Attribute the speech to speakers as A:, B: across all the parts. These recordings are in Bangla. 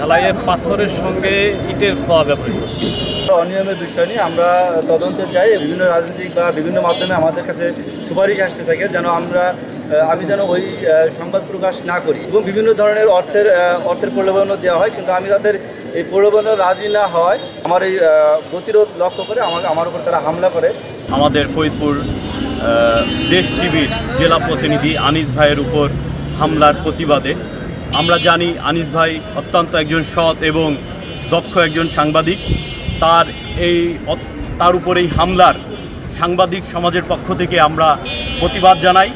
A: ঢালাইয়ে পাথরের সঙ্গে ইটের খোয়া ব্যবহৃত।
B: অনিয়মের বিষয় নিয়ে আমরা তদন্তে চাই। বিভিন্ন রাজনৈতিক বা বিভিন্ন মাধ্যমে আমাদের কাছে সুপারিশ আসতে থাকে যেন আমি যেন ওই সংবাদ প্রকাশ না করি এবং বিভিন্ন ধরনের অর্থের প্রলোভনও দেওয়া হয়, কিন্তু আমি তাদের এই প্রলোভনে রাজি না হয় আমার এই প্রতিরোধ লক্ষ্য করে আমার উপর তারা হামলা করে।
C: আমাদের ফরিদপুর দেশ টিভির জেলা প্রতিনিধি আনিস ভাইয়ের উপর হামলার প্রতিবাদে আমরা জানি আনিস ভাই অত্যন্ত একজন সৎ এবং দক্ষ একজন সাংবাদিক। তার উপর এই হামলার সাংবাদিক সমাজের পক্ষ থেকে আমরা প্রতিবাদ জানাই।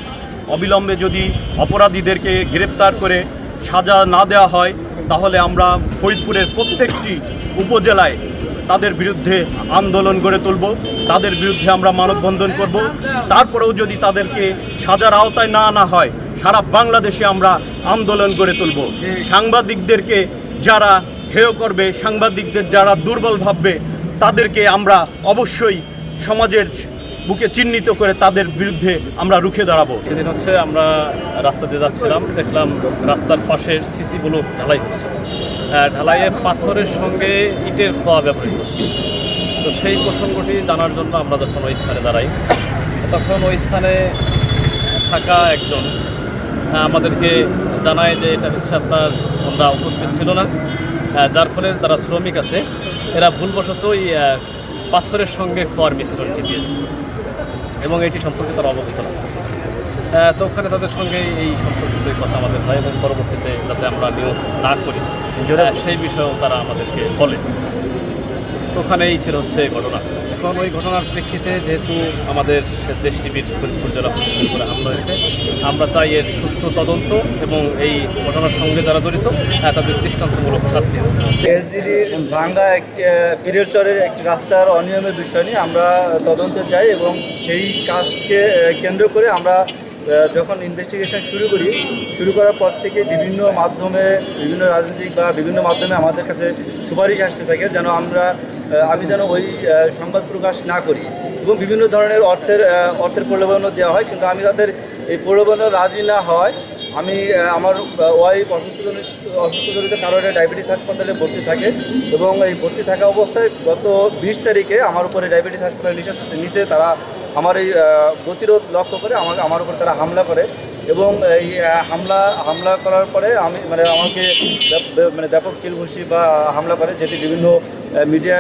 C: অবিলম্বে যদি অপরাধীদেরকে গ্রেপ্তার করে সাজা না দেওয়া হয় তাহলে আমরা ফরিদপুরের প্রত্যেকটি উপজেলায় তাদের বিরুদ্ধে আন্দোলন গড়ে তুলব, তাদের বিরুদ্ধে আমরা মানববন্ধন করব। তারপরেও যদি তাদেরকে সাজার আওতায় না আনা হয় সারা বাংলাদেশে আমরা আন্দোলন গড়ে তুলব। সাংবাদিকদেরকে যারা হেয় করবে, সাংবাদিকদের যারা দুর্বল ভাববে তাদেরকে আমরা অবশ্যই সমাজের বুকে চিহ্নিত করে তাদের বিরুদ্ধে আমরা রুখে দাঁড়াবো।
A: সেদিন আমরা রাস্তা দিয়ে যাচ্ছিলাম, দেখলাম রাস্তার পাশের সিসি ব্লক ঢালাই হচ্ছে। ঢালাইয়ে পাথরের সঙ্গে ইটের খোয়া ব্যবহৃত। তো সেই প্রসঙ্গটি জানার জন্য আমরা যখন ওই স্থানে দাঁড়াই তখন ওই স্থানে থাকা একজন আমাদেরকে জানায় যে এটা হচ্ছে আমরা উপস্থিত ছিল না, যার ফলে যারা শ্রমিক আছে এরা ভুলবশতই পাথরের সঙ্গে খোয়ার মিশ্রণটি দিয়েছে এবং এটি সম্পর্কে তারা অবগত না। তো ওখানে তাদের সঙ্গে এই সম্পর্কিত কথা আমাদের হয় এবং পরবর্তীতে যাতে আমরা নিউজ না করি সেই বিষয়েও তারা আমাদেরকে বলে। তো ওখানে এই ছিল ঘটনা। এখন ওই ঘটনার প্রেক্ষিতে যেহেতু আমাদের দেশ টিভির ফরিদপুর জেলা প্রশাসনের উপরে হামলা হয়েছে, আমরা চাই এর সুষ্ঠু তদন্ত এবং এই ঘটনার সঙ্গে যারা জড়িত তাদের দৃষ্টান্তমূলক শাস্তি।
B: এসজিডির ভাঙ্গা পিরিয়ডচরের একটি রাস্তার অনিয়মের বিষয় নিয়ে আমরা তদন্তে চাই এবং সেই কাজকে কেন্দ্র করে আমরা যখন ইনভেস্টিগেশন শুরু করার পর থেকে বিভিন্ন রাজনৈতিক বা বিভিন্ন মাধ্যমে আমাদের কাছে সুপারিশ আসতে থাকে যেন আমি যেন ওই সংবাদ প্রকাশ না করি এবং বিভিন্ন ধরনের অর্থের প্রলোভনও দেওয়া হয়, কিন্তু আমি তাদের এই প্রলোভনে রাজি না হয় আমার ওয়াইফ অসুস্থজনিত কারণে ডায়াবেটিস হাসপাতালে ভর্তি থাকে এবং এই ভর্তি থাকা অবস্থায় গত 20 তারিখে আমার উপরে ডায়াবেটিস হাসপাতালের নিচে তারা আমার এই প্রতিরোধ লক্ষ্য করে আমার উপর তারা হামলা করে এবং এই হামলা করার পরে আমাকে ব্যাপক কিলঘুষি বা হামলা করে, যেটি বিভিন্ন মিডিয়া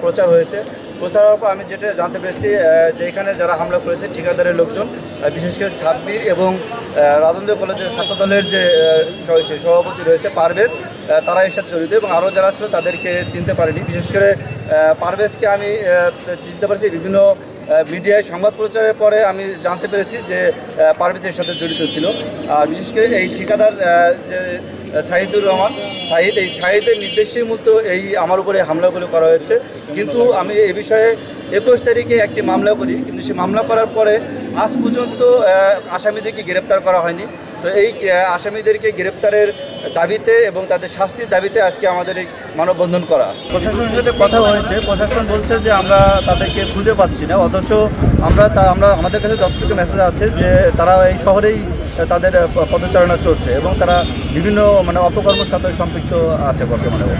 B: প্রচার হয়েছে। প্রচারের পর আমি যেটা জানতে পেরেছি যে এখানে যারা হামলা করেছে ঠিকাদারের লোকজন, বিশেষ করে ছাব্বির এবং রাজেন্দ্র কলেজের ছাত্রদলের যে সভাপতি রয়েছে পারভেজ, তারা এর সাথে জড়িত এবং আরও যারা ছিল তাদেরকে চিনতে পারিনি। বিশেষ করে পারভেজকে আমি চিনতে পারছি বিভিন্ন মিডিয়ায় সংবাদ প্রচারের পরে আমি জানতে পেরেছি যে পারভেজের সাথে জড়িত ছিল। আর বিশেষ করে এই ঠিকাদার যে সাহিদুর রহমান এই সাহিদের নির্দেশের মতো আমার উপরে হামলাগুলো করা হয়েছে। কিন্তু আমি এ বিষয়ে 21 তারিখে একটি মামলা করি, কিন্তু সেই মামলা করার পরে আজ পর্যন্ত আসামিদেরকে গ্রেপ্তার করা হয়নি। তো এই আসামিদেরকে গ্রেপ্তারের দাবিতে এবং তাদের শাস্তির দাবিতে আজকে আমাদের এই মানববন্ধন করা। প্রশাসনের সাথে কথা হয়েছে, প্রশাসন বলছে যে আমরা তাদেরকে খুঁজে পাচ্ছি না, অথচ আমাদের কাছে যতটুকু মেসেজ আছে যে তারা এই শহরেই তাদের পদচারণা চলছে এবং তারা বিভিন্ন অপকর্মের সাথে সম্পৃক্ত আছে বর্তমানে।